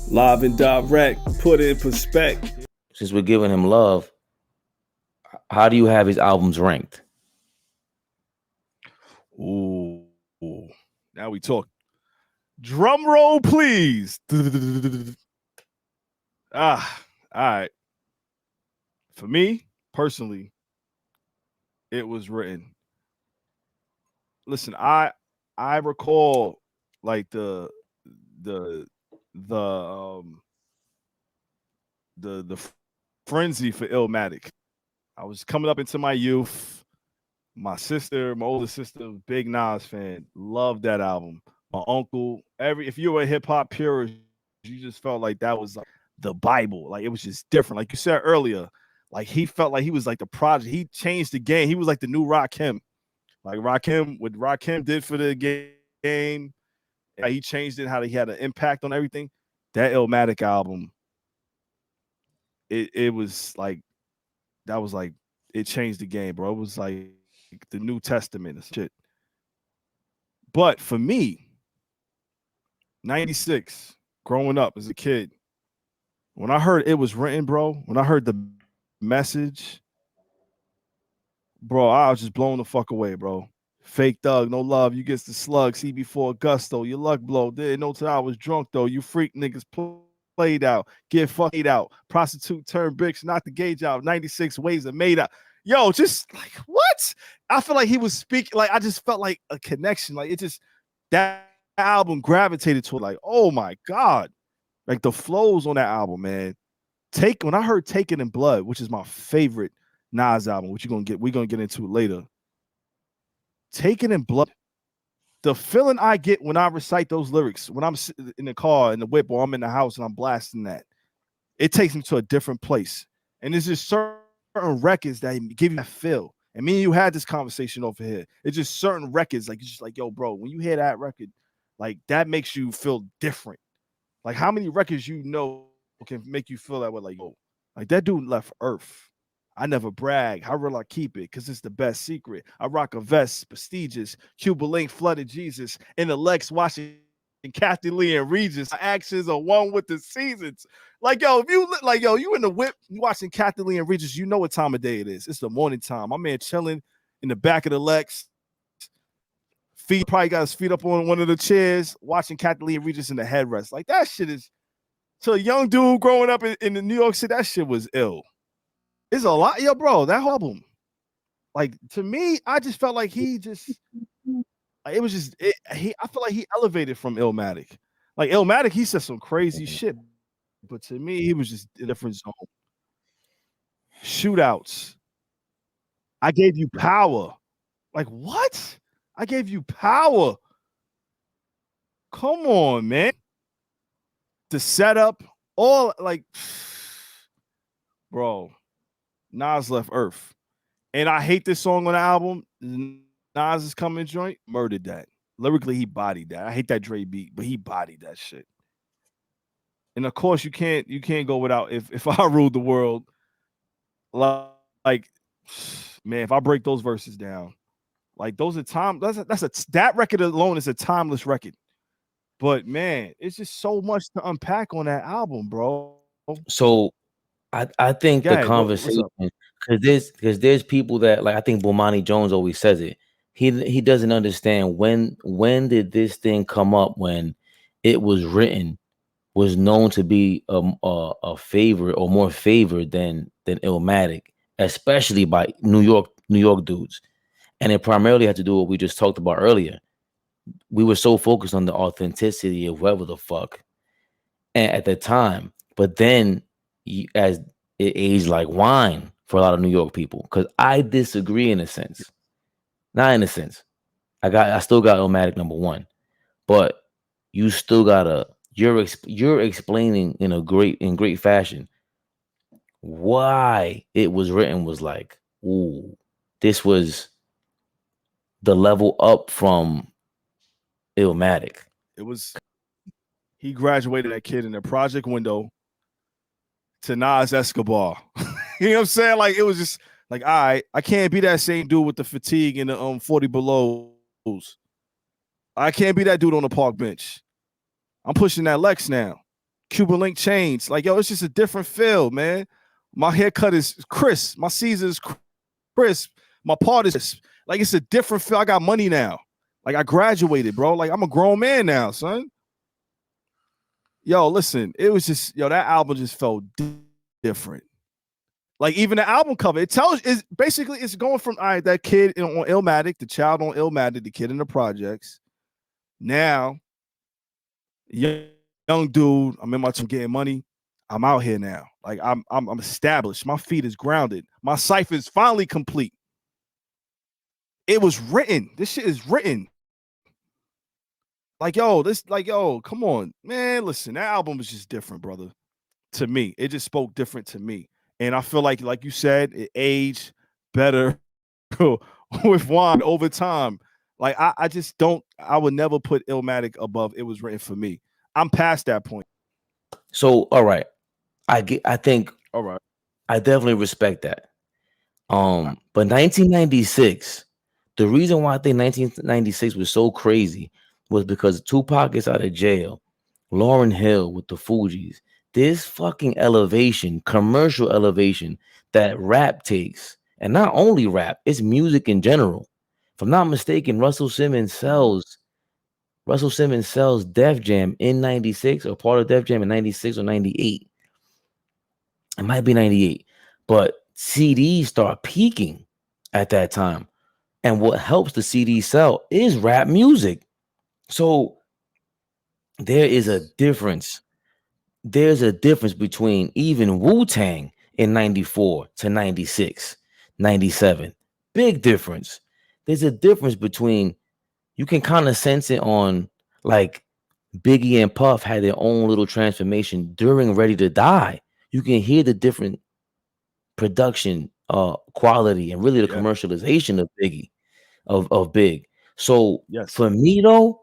Live and direct, put in perspective. Since we're giving him love, how do you have his albums ranked? Ooh, now we talk. Drum roll, please. All right. For me personally, it was written. Listen, I recall like the the um the frenzy for Illmatic. I was coming up into my youth. My older sister, big Nas fan, loved that album. My uncle, if you were a hip hop purist, you just felt like that was like the Bible. Like it was just different. Like you said earlier, like he felt like he was like the project. He changed the game. He was like the new Rakim. Like Rakim, what Rakim did for the game, he changed it. How he had an impact on everything. That Illmatic album, it was like that was like it changed the game, bro. It was like the New Testament and shit. But for me, 96, growing up as a kid, when I heard It Was Written, bro, when I heard the message, bro, I was just blown the fuck away, bro. Fake thug, no love, you gets the slug, see before gusto, your luck blow. Didn't know till I was drunk, though. You freak niggas played out, get fucked out. Prostitute turned bitch, not the gauge out. 96 ways are made out. Yo, just like, what? I feel like he was speaking, like, I just felt like a connection. Like, it just, that album gravitated to it, like, oh my God. Like, the flows on that album, man. When I heard Taken in Blood, which is my favorite Nas album, which we're gonna get into later. Taken in Blood, the feeling I get when I recite those lyrics, when I'm in the car, in the whip, or I'm in the house and I'm blasting that, it takes me to a different place. And there's just certain records that give you that feel. And me and you had this conversation over here. It's just certain records, like it's just like, yo, bro, when you hear that record, like that makes you feel different. Like how many records you know can make you feel that way? Like, yo, like that dude left Earth. I never brag. How real I keep it? Because it's the best secret. I rock a vest, prestigious. Cuba Link flooded Jesus. In the Lex watching Kathy Lee and Regis. My actions are one with the seasons. Like, yo, if you like, yo, you in the whip, you watching Kathy Lee and Regis, you know what time of day it is. It's the morning time. My man chilling in the back of the Lex. Feet probably got his feet up on one of the chairs, watching Kathy Lee and Regis in the headrest. Like that shit is to a young dude growing up in the New York City, that shit was ill. It's a lot, yo, bro. That whole album, like to me, I just felt like he just, like, it was just, I feel like he elevated from Illmatic. Like Illmatic, he said some crazy shit, but to me, he was just in a different zone. Shootouts. I gave you power. Like what? I gave you power. Come on, man. The setup, all like, bro. Nas left Earth. And I hate this song on the album. Nas is coming joint, murdered that. Lyrically, he bodied that. I hate that Dre beat, but he bodied that shit. And of course, you can't go without if I ruled the world. Like, man, if I break those verses down, like those are that record alone is a timeless record. But man, it's just so much to unpack on that album, bro. So I think the conversation, because there's people that, like, I think Bomani Jones always says it. He doesn't understand when did this thing come up when It Was Written was known to be a favorite or more favored than Illmatic, especially by New York dudes. And it primarily had to do with what we just talked about earlier. We were so focused on the authenticity of whoever the fuck at the time. But then as it aged like wine for a lot of New York people, because I disagree in a sense. Not in a sense. I still got Illmatic number one. But you still gotta you're explaining in great fashion why It Was Written was like, ooh, this was the level up from Illmatic. It was, he graduated that kid in the project window to Nas Escobar. You know what I'm saying? Like it was just like, all right, I can't be that same dude with the fatigue and the 40 belows. I can't be that dude on the park bench. I'm pushing that Lex now. Cuban link chains. Like, yo, it's just a different feel, man. My haircut is crisp. My Caesar is crisp. My part is crisp. Like, it's a different feel. I got money now. Like, I graduated, bro. Like, I'm a grown man now, son. Yo, listen, it was just, yo, that album just felt different. Like, even the album cover, it tells, is basically, it's going from, all right, that kid on Illmatic, the child on Illmatic, the kid in the projects. Now, young dude, I'm in my time getting money. I'm out here now. Like, I'm established. My feet is grounded. My cipher is finally complete. It was written. This shit is written. Like, yo, come on, man. Listen, that album was just different, brother. To me, it just spoke different to me. And I feel like you said, it aged better with Juan over time. Like, I just don't, I would never put Illmatic above It Was Written for me. I'm past that point. So, all right. I think, all right, I definitely respect that. But 1996, the reason why I think 1996 was so crazy was because Tupac is out of jail, Lauryn Hill with the Fugees, this fucking elevation, commercial elevation that rap takes, and not only rap, it's music in general. If I'm not mistaken, Russell Simmons sells Def Jam in 96, or part of Def Jam in 96 or 98. It might be 98, but CDs start peaking at that time. And what helps the CD sell is rap music. So there is a difference. There's a difference between even Wu-Tang in 94 to 96, 97. Big difference. There's a difference between, you can kind of sense it on, like, Biggie and Puff had their own little transformation during Ready to Die. You can hear the different production quality and really the commercialization of Biggie, of Big. So for me though,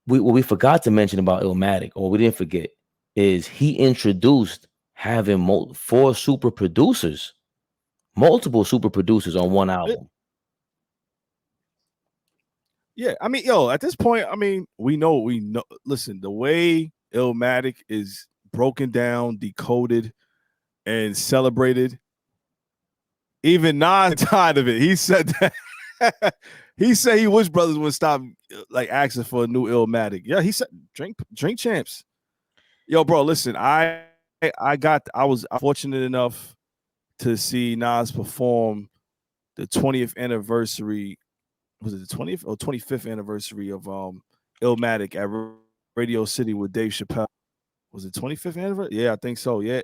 what we forgot to mention about Illmatic, or we didn't forget, is he introduced having multiple super producers on one album. Yeah, I mean, yo, at this point, I mean, we know. Listen, the way Illmatic is broken down, decoded, and celebrated, even Nas tired of it. He said that. He said he wish brothers would stop like asking for a new Illmatic. Yeah, he said drink champs. Yo, bro, listen, I was fortunate enough to see Nas perform the 20th anniversary. Was it the 20th or 25th anniversary of Illmatic at Radio City with Dave Chappelle? Was it 25th anniversary? Yeah, I think so. Yeah.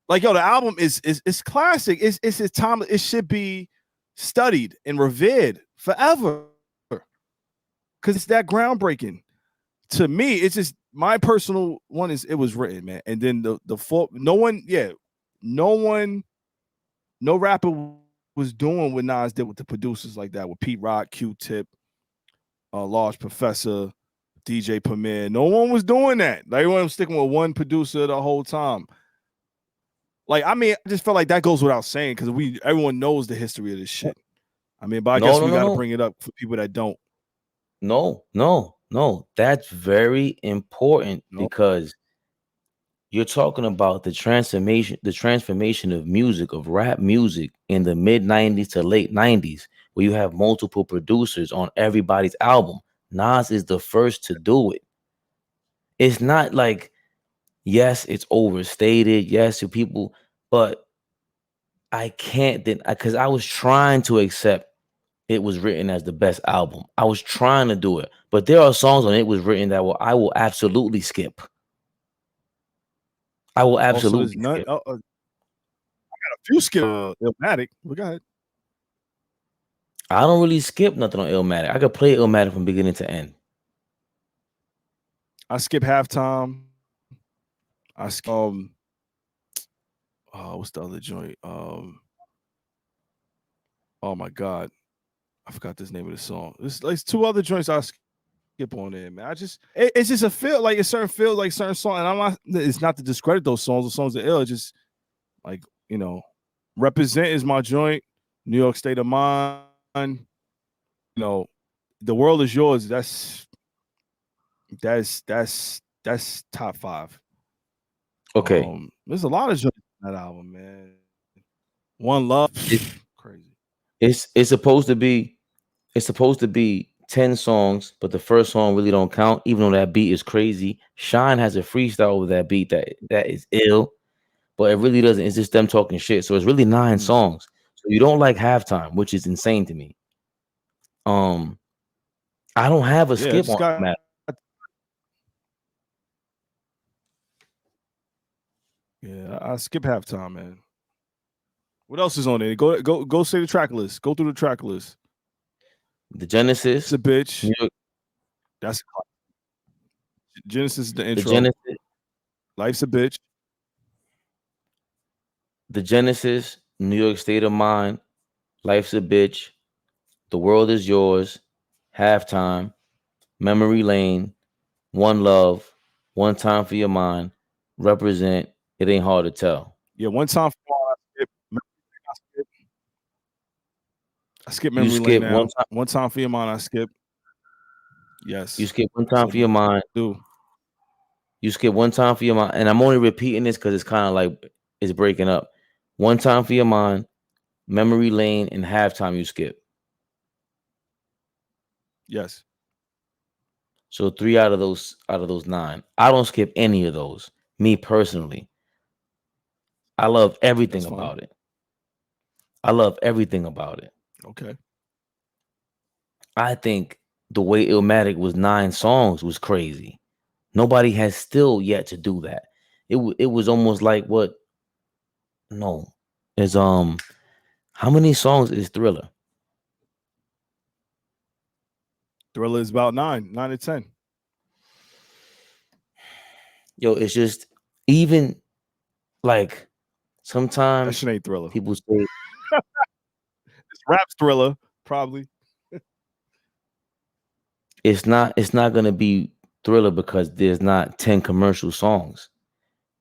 Like, yo, the album is classic. It's a time. It should be studied and revered forever because it's that groundbreaking. To me, it's just my personal one is It Was Written, man. And then no rapper was doing what Nas did with the producers like that, with Pete Rock, Q-Tip, Large Professor, DJ Premier. No one was doing that. Like, everyone was sticking with one producer the whole time. Like, I mean, I just felt like that goes without saying because everyone knows the history of this shit. I mean, but I guess we got to bring it up for people that don't. No. That's very important because you're talking about the transformation of music, of rap music in the mid 90s to late 90s, where you have multiple producers on everybody's album. Nas is the first to do it. It's not like, yes, it's overstated. Yes, people, but I can't, because I was trying to accept It Was Written as the best album. I was trying to do it, but there are songs on It Was Written that I will absolutely skip. I will absolutely skip. I got a few skip Illmatic. But go ahead. I don't really skip nothing on Illmatic. I could play Illmatic from beginning to end. I skip Halftime. I skip what's the other joint? Oh my God, I forgot this name of the song. There's like two other joints I skip on there, man. It's just a feel, like a certain feel, like certain song. And I'm not, it's not to discredit those songs. The songs are ill. It's just like, you know, Represent is my joint. New York State of Mind. You know, The World Is Yours. That's That's top 5. Okay. There's a lot of joints on that album, man. One Love, crazy. It's supposed to be 10 songs, but the first song really don't count, even though that beat is crazy. Shine has a freestyle over that beat that is ill, but it really doesn't. It's just them talking shit. So it's really 9 songs. So you don't like Halftime, which is insane to me. I don't have a skip on that. Yeah, I skip Halftime, man. What else is on there? Go say the track list. Go through the track list. The Genesis. It's a bitch. That's Genesis is the intro. The Genesis. Life's a bitch. The Genesis, New York State of Mind, Life's a Bitch, The World Is Yours, Halftime, Memory Lane, One Love, One Time for Your Mind, Represent, It Ain't Hard to Tell. Yeah, One Time for Your Mind, I skip Memory Lane now. One time for Your Mind, I skip. Yes. You skip One Time for Your Mind. You skip One Time for Your Mind. And I'm only repeating this because it's kind of like it's breaking up. One Time for Your Mind, Memory Lane, and Halftime you skip. Yes. So 3 out of those 9. I don't skip any of those. Me personally. I love everything about it. I love everything about it. Okay. I think the way Illmatic was 9 songs was crazy. Nobody has still yet to do that. It was almost like what? No, is how many songs is Thriller? Thriller is about 9 to 10. Yo, it's just even like sometimes that shit ain't Thriller. People say it's rap's Thriller, probably. It's not gonna be Thriller because there's not 10 commercial songs.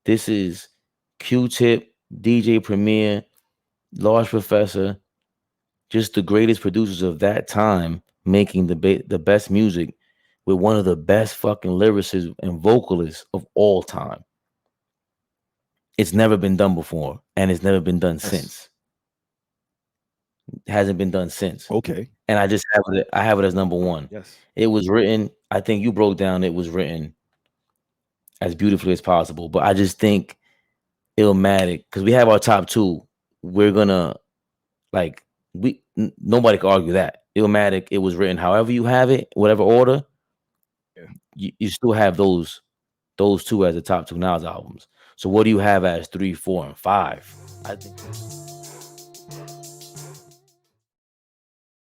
This is Q-Tip, DJ Premier, Large Professor, just the greatest producers of that time making the best music with one of the best fucking lyricists and vocalists of all time. It's never been done before, and it's never been done since. It hasn't been done since. Okay. And I just have it. I have it as number 1. Yes. It was written. I think you broke down. It was written as beautifully as possible. But I just think Illmatic, because we have our top 2. We're gonna nobody can argue that Illmatic. It was written however you have it, whatever order. Yeah. You still have those 2 as the top 2 NaS albums. So what do you have as 3, 4, and 5? I think.